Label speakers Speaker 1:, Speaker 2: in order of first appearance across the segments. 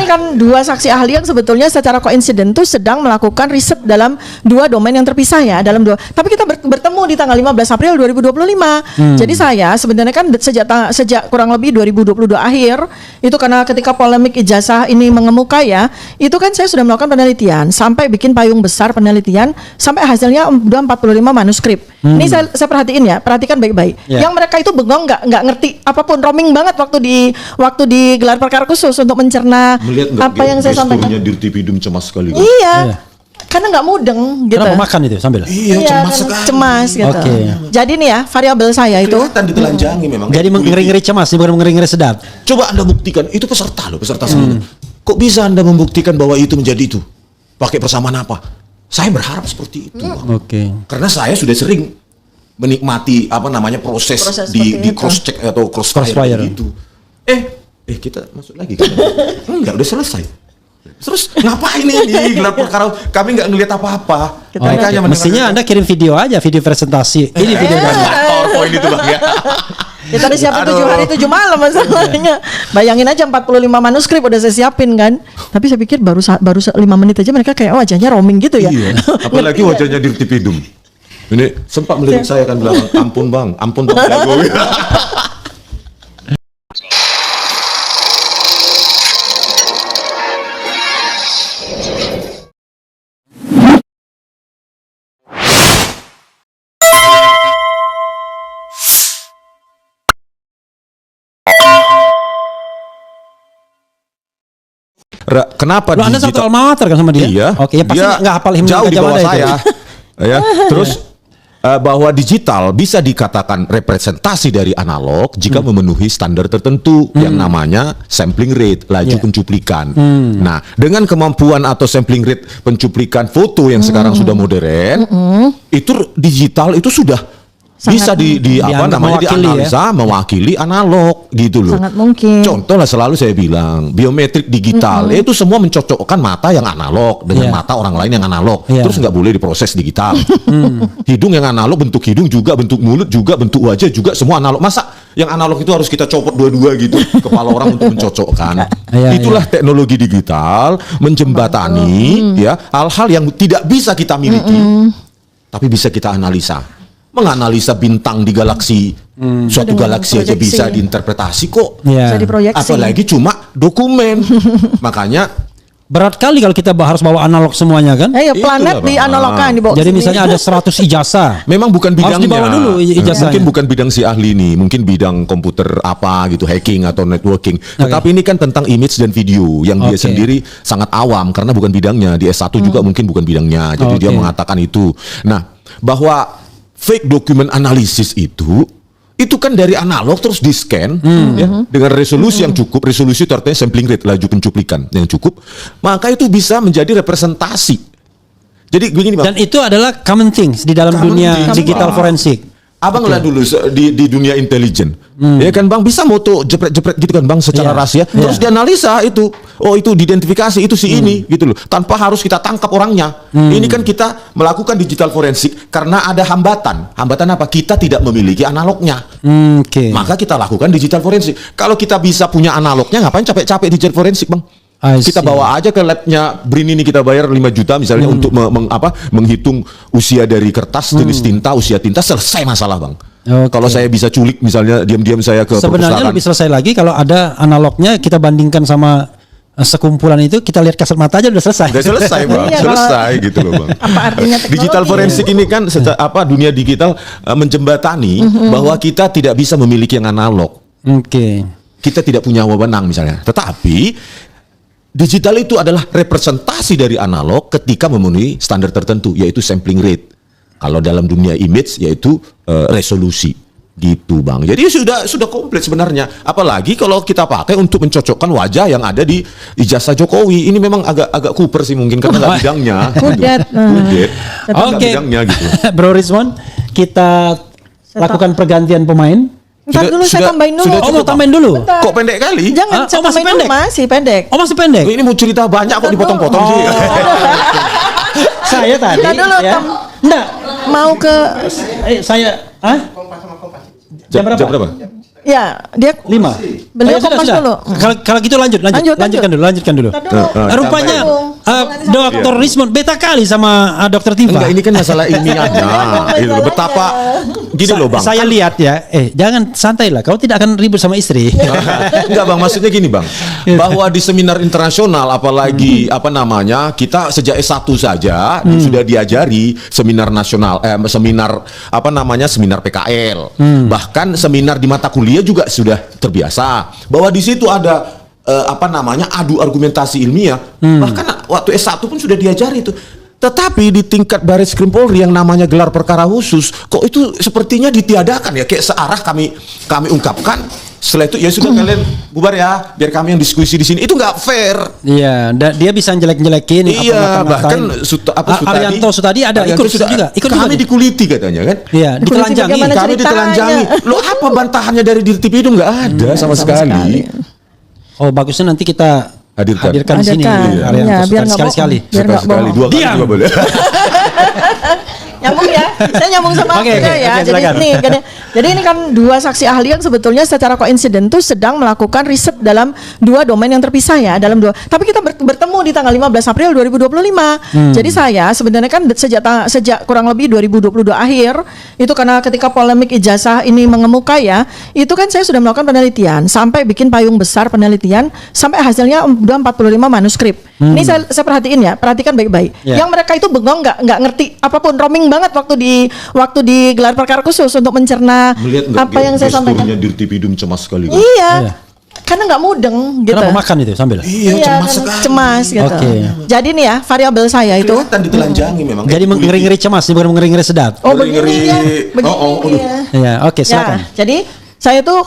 Speaker 1: ini kan dua saksi ahli yang sebetulnya secara koinsiden tuh sedang melakukan riset dalam dua domain yang terpisah ya, dalam dua. Tapi kita bertemu di tanggal 15 April 2025. Jadi saya sebenarnya kan sejak kurang lebih 2022 akhir itu karena ketika polemik ijazah ini mengemuka ya, itu kan saya sudah melakukan penelitian sampai bikin payung besar penelitian sampai hasilnya udah 45 manuskrip. Ini saya perhatiin ya, perhatikan baik-baik. Yang mereka itu bengong nggak ngerti apapun, roaming banget waktu digelar perkara khusus untuk mencerna apa yang saya sampaikan.
Speaker 2: Dirtipidum cemas sekali.
Speaker 1: Iya. Karena nggak mudeng gitu.
Speaker 3: Karena makan itu sambil.
Speaker 2: Iya, cemas sekali.
Speaker 1: Cemas gitu.
Speaker 3: Oke.
Speaker 1: Jadi nih ya, variabel saya itu
Speaker 2: Kelihatan ditelanjangi memang.
Speaker 3: Jadi ngeri-ngeri cemas, bukan ngeri-ngeri sedap.
Speaker 2: Coba Anda buktikan, itu peserta sendiri. Kok bisa Anda membuktikan bahwa itu menjadi itu? Pakai persamaan apa? Saya berharap seperti itu.
Speaker 3: Oke.
Speaker 2: Karena saya sudah sering menikmati proses di cross check atau crossfire gitu. Kita masuk lagi kan? Enggak, udah selesai. Terus ngapain ini gelar perkara? Kami nggak ngelihat apa-apa.
Speaker 3: Mereka hanya mestinya Anda kirim video aja, video presentasi. Ini video dari
Speaker 2: PowerPoint itu Bang ya.
Speaker 1: Kita udah siapin 7 hari 7 malam masalahnya. Bayangin aja 45 manuskrip udah saya siapin kan. Tapi saya pikir baru 5 menit aja mereka kayak wajahnya roaming gitu ya.
Speaker 2: Iya. Apalagi wajahnya dirtipidum. Ini sempat melirik saya kan bilang, ampun bang jago. Kenapa
Speaker 3: Anda satu alma mater kan sama dia?
Speaker 2: Iya.
Speaker 3: Oke, pasti nggak hafal himne
Speaker 2: jauh di bawah
Speaker 3: Gajah Mada
Speaker 2: saya.
Speaker 3: itu.
Speaker 2: Ya, terus bahwa digital bisa dikatakan representasi dari analog jika memenuhi standar tertentu yang namanya sampling rate, laju pencuplikan. Nah, dengan kemampuan atau sampling rate pencuplikan foto yang sekarang sudah modern, itu digital itu sudah bisa dianalisa mewakili analog gitu loh.
Speaker 1: Sangat mungkin.
Speaker 2: Contoh lah selalu saya bilang biometrik digital itu semua mencocokkan mata yang analog dengan mata orang lain yang analog. Terus nggak boleh diproses digital. Hidung yang analog, bentuk hidung juga, bentuk mulut juga, bentuk wajah juga semua analog. Masa yang analog itu harus kita copot dua-dua gitu kepala orang untuk mencocokkan? Itulah teknologi digital menjembatani ya hal-hal yang tidak bisa kita miliki tapi bisa kita analisa. Menganalisa bintang di galaksi, suatu galaksi aja bisa diinterpretasi kok.
Speaker 1: Bisa diproyeksi.
Speaker 2: Apalagi cuma dokumen. Makanya
Speaker 3: berat kali kalau kita harus bawa analog semuanya kan?
Speaker 1: Planet dianalogkan dibawa.
Speaker 3: Jadi misalnya ada 100 ijazah.
Speaker 2: Memang bukan bidangnya.
Speaker 3: Harus dibawa dulu ijazahnya.
Speaker 2: Mungkin bukan bidang si ahli ini, mungkin bidang komputer apa gitu, hacking atau networking. Tetapi ini kan tentang image dan video yang dia sendiri sangat awam karena bukan bidangnya. Di S1 juga mungkin bukan bidangnya. Jadi dia mengatakan itu. Nah, bahwa fake document analysis itu kan dari analog terus di scan ya, dengan resolusi yang cukup, resolusi itu artinya sampling rate, laju pencuplikan yang cukup, maka itu bisa menjadi representasi. Jadi begini Bang.
Speaker 3: Dan itu adalah common things di dalam dunia digital forensik.
Speaker 2: Abang lihat dulu di dunia intelijen, ya kan Bang, bisa moto jepret-jepret gitu kan Bang secara rahasia, terus dianalisa itu, itu diidentifikasi itu si ini gitu loh, tanpa harus kita tangkap orangnya. Ini kan kita melakukan digital forensik karena ada hambatan apa? Kita tidak memiliki analognya, maka kita lakukan digital forensik. Kalau kita bisa punya analognya, ngapain capek-capek digital forensik Bang? Kita bawa aja ke labnya BRIN ini, kita bayar 5 juta misalnya untuk menghitung usia dari kertas, jenis tinta, usia tinta, selesai masalah Bang. Kalau saya bisa culik misalnya diam-diam saya ke
Speaker 3: sebenarnya
Speaker 2: perpustakaan.
Speaker 3: lebih selesai lagi kalau ada analognya, kita bandingkan sama sekumpulan itu, kita lihat kasat mata aja udah selesai.
Speaker 2: Udah selesai Bang, selesai gitu loh Bang.
Speaker 1: Apa artinya teknologi?
Speaker 2: Digital forensik ini kan dunia digital menjembatani bahwa kita tidak bisa memiliki yang analog. Kita tidak punya wewenang misalnya. Tetapi digital itu adalah representasi dari analog ketika memenuhi standar tertentu, yaitu sampling rate. Kalau dalam dunia image yaitu resolusi. Gitu Bang. Jadi sudah komplit sebenarnya. Apalagi kalau kita pakai untuk mencocokkan wajah yang ada di ijazah Jokowi. Ini memang agak kuper sih mungkin karena nggak bidangnya.
Speaker 1: Kudet.
Speaker 2: Bidangnya gitu.
Speaker 3: Bro Rizwan, kita lakukan pergantian pemain.
Speaker 1: Ntar dulu saya tambahin dulu.
Speaker 3: Mau tambahin dulu?
Speaker 1: Bentar.
Speaker 2: Kok pendek kali?
Speaker 1: Jangan, saya
Speaker 3: masih
Speaker 1: tambahin
Speaker 3: pendek?
Speaker 1: dulu, masih pendek.
Speaker 3: Masih pendek?
Speaker 2: Ini mau cerita banyak kok dipotong-potong sih.
Speaker 3: Saya tadi
Speaker 1: Ntar dulu,
Speaker 3: enggak
Speaker 1: mau ke
Speaker 3: saya
Speaker 2: Jam berapa?
Speaker 1: Ya, dia
Speaker 3: 5.
Speaker 1: Beliau kompas dulu.
Speaker 3: Kalau gitu lanjutkan dulu.
Speaker 1: Ntar dulu.
Speaker 3: Rupanya Dr. Rismond beta kali sama Dr. Tifa.
Speaker 2: Enggak, ini kan masalah ilmiahnya. Gitu loh. Betapa gini loh Bang.
Speaker 3: Saya lihat ya, jangan santai lah. Kau tidak akan ribut sama istri.
Speaker 2: Enggak Bang, maksudnya gini Bang. Bahwa di seminar internasional apalagi kita sejak S1 saja sudah diajari seminar nasional seminar PKL. Bahkan seminar di mata kuliah juga sudah terbiasa bahwa di situ ada adu argumentasi ilmiah. Bahkan waktu S1 pun sudah diajari itu. Tetapi di tingkat Baris Krim Polri yang namanya gelar perkara khusus, kok itu sepertinya ditiadakan ya, kayak searah kami ungkapkan. Setelah itu ya sudah kalian bubar ya, biar kami yang diskusi di sini. Itu nggak fair.
Speaker 3: Iya, dia bisa jelek-jelekin.
Speaker 2: Iya, bahkan
Speaker 3: Arianto Sutadi ada ikut juga.
Speaker 2: Kami dikuliti katanya kan.
Speaker 3: Iya, ditelanjangi.
Speaker 2: Kami ditelanjangi. Loh, apa bantahannya dari Dirtipidum? Nggak ada sama sekali.
Speaker 3: Oh, bagusnya nanti kita hadirkan di sini.
Speaker 1: Iya, biar
Speaker 3: sekali-sekali.
Speaker 2: Sekali 2 kali juga boleh.
Speaker 1: Nyambung ya, saya nyambung sama Anda ya. Jadi ini kan dua saksi ahli yang sebetulnya secara koinsiden tuh sedang melakukan riset dalam dua domain yang terpisah ya, Tapi kita bertemu di tanggal 15 April 2025. Jadi saya sebenarnya kan sejak kurang lebih 2022 akhir itu karena ketika polemik ijazah ini mengemuka ya, itu kan saya sudah melakukan penelitian sampai bikin payung besar penelitian sampai hasilnya udah 45 manuskrip. Ini saya perhatikan baik-baik. Yang mereka itu bengong nggak ngerti apapun, roaming banget waktu di gelar perkara khusus untuk mencerna apa yang saya sampaikan.
Speaker 2: Dirtipidum cemas sekali.
Speaker 1: Iya. Karena nggak mudeng gitu.
Speaker 3: Karena makan itu sambil.
Speaker 2: Iya, cemas sekali.
Speaker 1: Cemas gitu. Jadi nih ya, variabel saya itu
Speaker 2: kelihatan ditelanjangi memang.
Speaker 3: Jadi ngeri-ngeri cemas, bukan ngeri-ngeri sedap.
Speaker 1: Begini ya.
Speaker 3: Iya, oke, silakan.
Speaker 1: Jadi saya tuh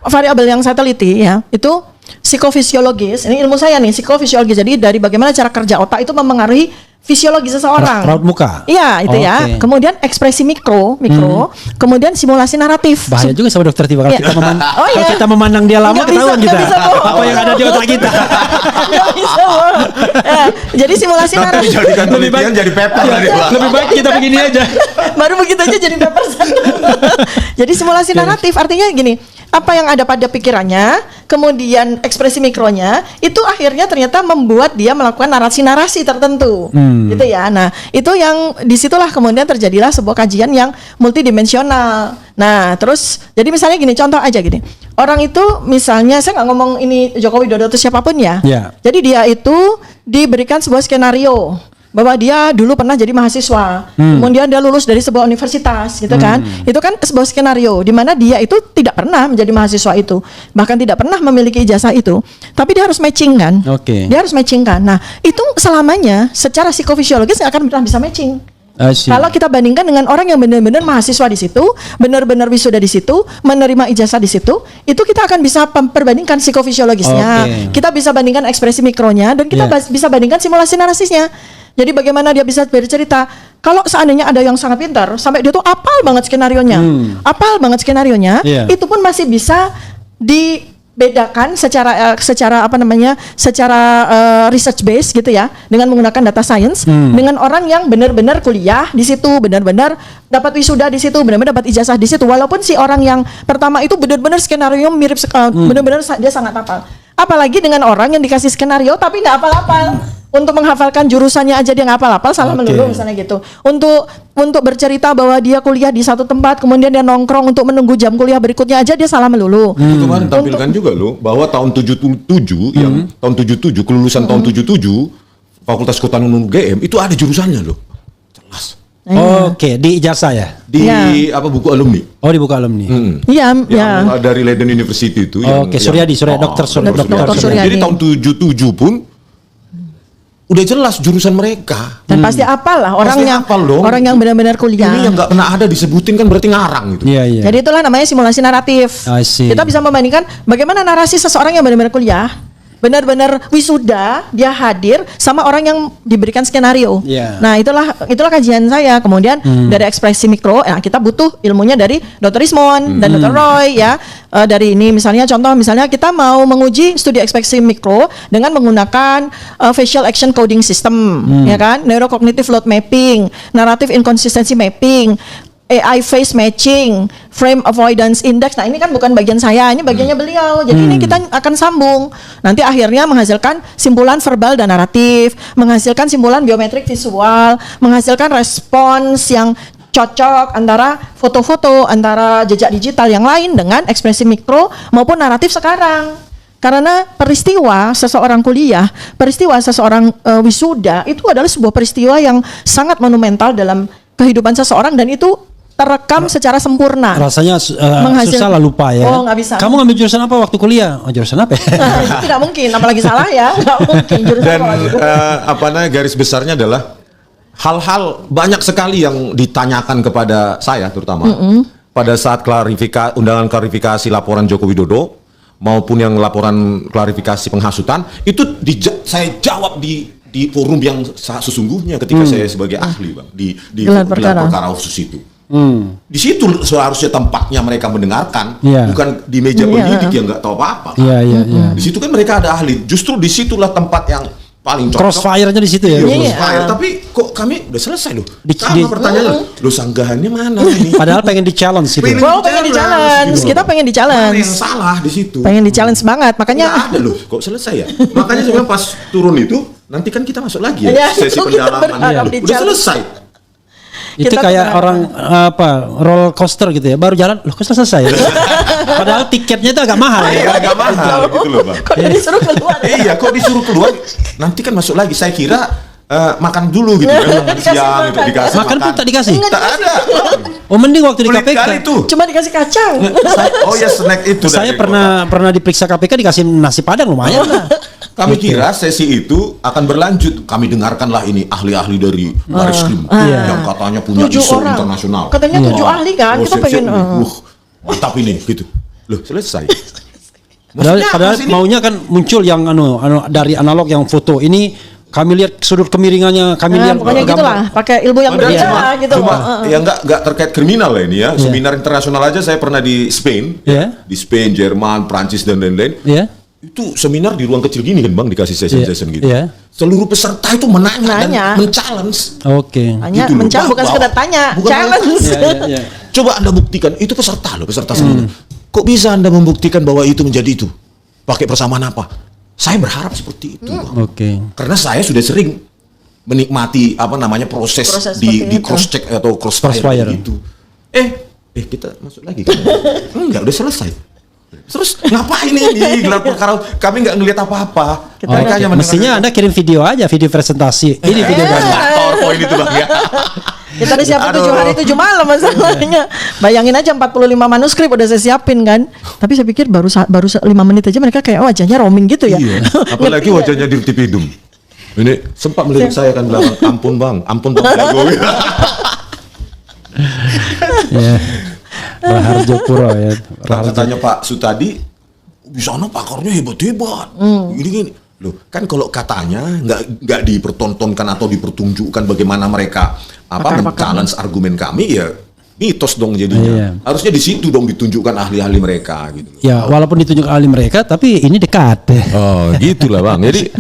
Speaker 1: variabel yang saya teliti ya, itu psikofisiologis. Ini ilmu saya nih, psikofisiologis. Jadi dari bagaimana cara kerja otak itu mempengaruhi fisiologi seseorang.
Speaker 3: Raut muka.
Speaker 1: Iya, itu ya. Kemudian ekspresi mikro, kemudian simulasi naratif.
Speaker 3: Bahaya juga sama Dokter Tifa kalau kita memandang dia lama, ketahuan kita apa yang ada di otak kita.
Speaker 1: Jadi simulasi naratif.
Speaker 2: Lebih baik jadi paper.
Speaker 3: Lebih baik kita begini aja.
Speaker 1: Baru begitu aja jadi paper. Jadi simulasi naratif artinya gini, apa yang ada pada pikirannya, kemudian ekspresi mikronya, itu akhirnya ternyata membuat dia melakukan narasi-narasi tertentu, gitu ya. Nah, itu yang disitulah kemudian terjadilah sebuah kajian yang multidimensional. Nah, terus jadi misalnya gini, contoh aja gini, orang itu misalnya saya nggak ngomong ini Joko Widodo atau siapapun ya. Jadi dia itu diberikan sebuah skenario bahwa dia dulu pernah jadi mahasiswa, kemudian dia lulus dari sebuah universitas, gitu kan? Itu kan sebuah skenario di mana dia itu tidak pernah menjadi mahasiswa itu, bahkan tidak pernah memiliki ijazah itu, tapi dia harus matching kan? Dia harus matching kan? Nah, itu selamanya secara psikofisiologis nggak akan pernah bisa matching. Kalau kita bandingkan dengan orang yang benar-benar mahasiswa di situ, benar-benar wisuda di situ, menerima ijazah di situ, itu kita akan bisa perbandingkan psikofisiologisnya, kita bisa bandingkan ekspresi mikronya, dan kita bisa bandingkan simulasi narasisnya. Jadi bagaimana dia bisa bercerita. Kalau seandainya ada yang sangat pintar, sampai dia tuh apal banget skenarionya, itu pun masih bisa dibedakan secara research base gitu ya, dengan menggunakan data science, dengan orang yang benar-benar kuliah di situ, benar-benar dapat wisuda di situ, benar-benar dapat ijazah di situ. Walaupun si orang yang pertama itu benar-benar skenario mirip, benar-benar dia sangat hafal. Apalagi dengan orang yang dikasih skenario tapi nggak hafal-hafal. Untuk menghafalkan jurusannya aja dia nggak hafal-hafal, salah melulu misalnya gitu. Untuk bercerita bahwa dia kuliah di satu tempat, kemudian dia nongkrong untuk menunggu jam kuliah berikutnya aja dia salah melulu.
Speaker 2: Kemarin tampilkan juga loh bahwa tahun 77 yang tahun 77 kelulusan tahun 77 Fakultas Kehutanan UGM itu ada jurusannya loh. Jelas.
Speaker 3: Di ijazah ya?
Speaker 2: Di buku alumni.
Speaker 3: Di buku alumni.
Speaker 1: Iya,
Speaker 2: dari Leiden University itu.
Speaker 3: Suryadi, Dr. Suryadi.
Speaker 2: Jadi tahun 77 pun udah jelas jurusan mereka.
Speaker 1: Dan pasti apal lah orang yang benar-benar kuliah.
Speaker 2: Ini yang nggak pernah ada disebutin kan berarti ngarang gitu.
Speaker 1: Jadi itulah namanya simulasi naratif. Kita bisa membandingkan bagaimana narasi seseorang yang benar-benar kuliah, benar-benar wisuda, dia hadir sama orang yang diberikan skenario. Nah, itulah kajian saya. Kemudian dari ekspresi mikro, kita butuh ilmunya dari Dr. Rismond dan Dr. Roy ya. Dari ini misalnya kita mau menguji studi ekspresi mikro dengan menggunakan facial action coding system, ya kan, neurocognitive load mapping, narrative inconsistency mapping. AI face matching, frame avoidance index. Nah, ini kan bukan bagian saya, ini bagiannya beliau. Jadi ini kita akan sambung. Nanti akhirnya menghasilkan simpulan verbal dan naratif, menghasilkan simpulan biometrik visual, menghasilkan respons yang cocok antara foto-foto, antara jejak digital yang lain dengan ekspresi mikro maupun naratif sekarang. Karena peristiwa seseorang kuliah, peristiwa seseorang wisuda itu adalah sebuah peristiwa yang sangat monumental dalam kehidupan seseorang dan itu terekam secara sempurna.
Speaker 3: Rasanya susah lah lupa ya.
Speaker 1: Oh, nggak bisa.
Speaker 3: Kamu ngambil jurusan apa waktu kuliah? Oh, jurusan apa ya?
Speaker 1: Nah, itu tidak mungkin, apalagi salah ya, nggak mungkin jurusan
Speaker 2: Dan
Speaker 1: apa.
Speaker 2: garis besarnya adalah hal-hal banyak sekali yang ditanyakan kepada saya terutama pada saat undangan klarifikasi laporan Joko Widodo maupun yang laporan klarifikasi penghasutan itu saya jawab di forum yang sesungguhnya ketika saya sebagai ahli, Bang, di gelar perkara khusus itu. Di situ seharusnya tempatnya mereka mendengarkan, bukan di meja penyidik yang nggak tahu apa-apa. Di situ kan mereka ada ahli. Justru di situlah tempat yang paling cocok.
Speaker 3: Crossfire-nya di situ ya.
Speaker 2: Crossfire. Tapi kok kami udah selesai loh. Sama pertanyaannya, lo sanggahannya mana ini?
Speaker 3: Padahal pengen di-challenge gitu.
Speaker 1: Pengen di-challenge. Kita pengen di-challenge.
Speaker 2: Mana yang salah di situ?
Speaker 1: Pengen di-challenge banget. Makanya
Speaker 2: nggak ada loh, kok selesai ya? Makanya saya bilang pas turun itu, nanti kan kita masuk lagi ya, sesi pendalaman. Udah selesai.
Speaker 3: Itu
Speaker 1: kita
Speaker 3: kayak orang roller coaster gitu ya, baru jalan loh kok selesai ya. Padahal tiketnya itu agak mahal ya.
Speaker 2: Agak mahal gitu loh, Bang.
Speaker 1: Kok disuruh keluar?
Speaker 2: Iya, kok disuruh keluar? Nanti kan masuk lagi. Saya kira makan dulu gitu kan, makan siang gitu, dikasih
Speaker 3: makan pun tak dikasih.
Speaker 2: Tak ada.
Speaker 3: Oh, mending waktu di KPK.
Speaker 1: Cuma dikasih kacang.
Speaker 2: Oh ya, snack itu.
Speaker 3: Saya pernah diperiksa KPK dikasih nasi padang lumayan lah.
Speaker 2: Kami kira sesi itu akan berlanjut. Kami dengarkanlah ini ahli-ahli dari Baris Krim yang katanya punya ISO internasional.
Speaker 1: Katanya 7 ahli kan. Kita pengen
Speaker 2: mantap ini gitu. Loh, selesai.
Speaker 3: Padahal maunya kan muncul yang dari analog yang foto. Ini kami lihat sudut kemiringannya, kami lihat
Speaker 1: pokoknya gitulah, pakai ilmu yang berbeda gitu.
Speaker 2: Ya nggak terkait kriminal lah ini ya. Seminar internasional aja saya pernah di Spain, di Spain, Jerman, Prancis dan lain-lain. Itu seminar di ruang kecil gini kan, Bang, dikasih session gitu. Seluruh peserta itu menanya dan men-challenge.
Speaker 1: Hanya
Speaker 2: gitu
Speaker 1: men-challenge, bukan sekedar tanya, challenge.
Speaker 2: Coba Anda buktikan, itu peserta seminar. Kok bisa Anda membuktikan bahwa itu menjadi itu? Pakai persamaan apa? Saya berharap seperti itu. Karena saya sudah sering menikmati proses di cross check atau crossfire gitu. Kita masuk lagi kan? Enggak, udah selesai. Terus ngapain ini gelar perkara? Kami nggak ngelihat apa-apa.
Speaker 3: Mestinya Anda kirim video aja, video presentasi. Ini video
Speaker 2: PowerPoint itu, Bang ya.
Speaker 1: Kita udah siapin 7 hari 7 malam masalahnya. Bayangin aja 45 manuskrip udah saya siapin kan. Tapi saya pikir baru 5 menit aja mereka kayak wajahnya roaming gitu ya.
Speaker 2: Iya. Apalagi wajahnya Dirtipidum. Ini sempat melihat saya kan bilang, ampun bang jago.
Speaker 3: Raharjo Puro ya.
Speaker 2: Katanya Pak Sutadi, di sana pakarnya hebat-hebat. Gini. Loh, kan kalau katanya nggak dipertontonkan atau dipertunjukkan bagaimana mereka men-challenge argumen kami, ya mitos dong jadinya. Harusnya di situ dong ditunjukkan ahli-ahli mereka gitu.
Speaker 3: Ya, walaupun ditunjuk ahli mereka, tapi ini dekat.
Speaker 2: Oh, gitulah Bang. Jadi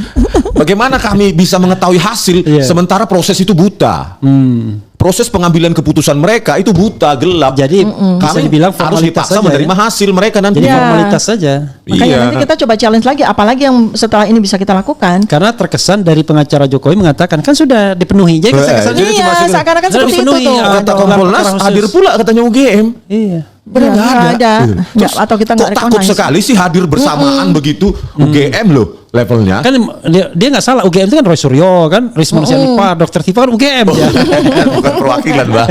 Speaker 2: bagaimana kami bisa mengetahui hasil sementara proses itu buta? Proses pengambilan keputusan mereka itu buta, gelap.
Speaker 3: Jadi
Speaker 2: kami
Speaker 3: dibilang
Speaker 2: harus dipaksa menerima hasil mereka nanti.
Speaker 3: Jadi formalitas saja.
Speaker 1: Makanya nanti kita coba challenge lagi, apalagi yang setelah ini bisa kita lakukan.
Speaker 3: Karena terkesan dari pengacara Jokowi mengatakan kan sudah dipenuhi. Jadi kesannya
Speaker 1: seakan-akan seperti itu tuh.
Speaker 2: Kata Kompolnas hadir pula katanya UGM.
Speaker 3: Iya.
Speaker 1: Benar nggak ada. Atau kita nggak
Speaker 2: takut sekali sih hadir bersamaan begitu UGM loh levelnya.
Speaker 3: Kan dia nggak salah, UGM itu kan Roy Suryo kan, Rismon Sianipar, Dr. Tifa kan UGM ya.
Speaker 2: Bukan perwakilan, Mbak.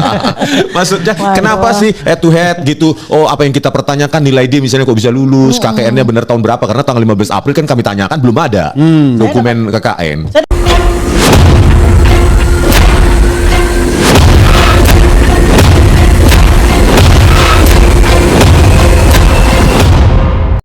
Speaker 2: Maksudnya kenapa sih head to head gitu? Oh, apa yang kita pertanyakan nilai D misalnya kok bisa lulus, KKN-nya benar tahun berapa? Karena tanggal 15 April kan kami tanyakan belum ada dokumen KKN.